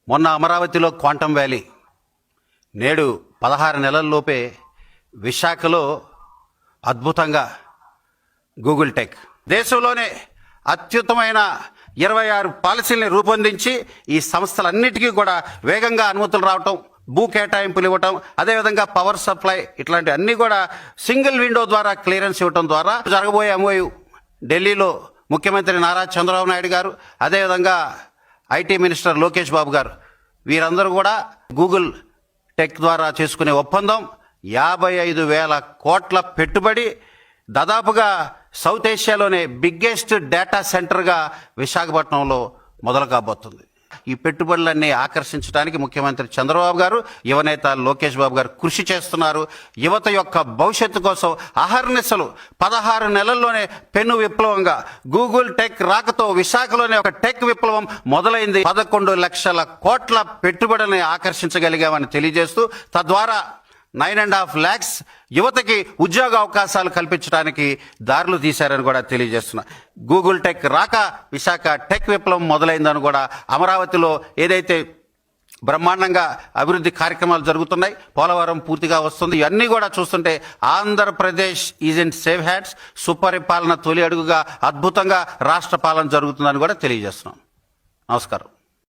మొన్న అమరావతిలో quantum valley, నేడు 16 నెలల్లోపే విశాఖలో అద్భుతంగా గూగుల్ టెక్ దేశంలోనే అత్యుత్తమైన 26 పాలసీల్ని రూపొందించి ఈ సంస్థలన్నిటికీ కూడా వేగంగా అనుమతులు రావటం, భూ కేటాయింపులు ఇవ్వటం, అదేవిధంగా పవర్ సప్లై ఇట్లాంటి అన్నీ కూడా సింగిల్ విండో ద్వారా క్లియరెన్స్ ఇవ్వటం ద్వారా జరగబోయే ఎంఓయు ఢిల్లీలో ముఖ్యమంత్రి నారా చంద్రబాబు నాయుడు గారు, అదేవిధంగా ఐటీ మినిస్టర్ లోకేష్ బాబు గారు వీరందరూ కూడా గూగుల్ టెక్ ద్వారా చేసుకునే ఒప్పందం 55,000 కోట్ల పెట్టుబడి, దాదాపుగా సౌత్ ఏషియాలోనే బిగ్గెస్ట్ డేటా సెంటర్గా విశాఖపట్నంలో మొదలు కాబోతుంది. ఈ పెట్టుబడులన్నీ ఆకర్షించడానికి ముఖ్యమంత్రి చంద్రబాబు గారు, యువనేత లోకేష్ బాబు గారు కృషి చేస్తున్నారు. యువత యొక్క భవిష్యత్తు కోసం అహర్నిశలు 16 నెలల్లోనే పెను విప్లవంగా గూగుల్ టెక్ రాకతో విశాఖలోనే ఒక టెక్ విప్లవం మొదలైంది. 11 లక్షల కోట్ల పెట్టుబడులను ఆకర్షించగలిగామని తెలియజేస్తూ తద్వారా 9.5 lakhs యువతకి ఉద్యోగ అవకాశాలు కల్పించడానికి దారులు తీశారని కూడా తెలియజేస్తున్నా. గూగుల్ టెక్ రాక విశాఖ టెక్ విప్లవం మొదలైందని కూడా, అమరావతిలో ఏదైతే బ్రహ్మాండంగా అభివృద్ధి కార్యక్రమాలు జరుగుతున్నాయి, పోలవరం పూర్తిగా వస్తుంది, ఇవన్నీ కూడా చూస్తుంటే Andhra Pradesh is in safe hands. సుపరిపాలన తొలి అడుగుగా అద్భుతంగా రాష్ట్ర పాలన జరుగుతుందని కూడా తెలియజేస్తున్నాం. నమస్కారం.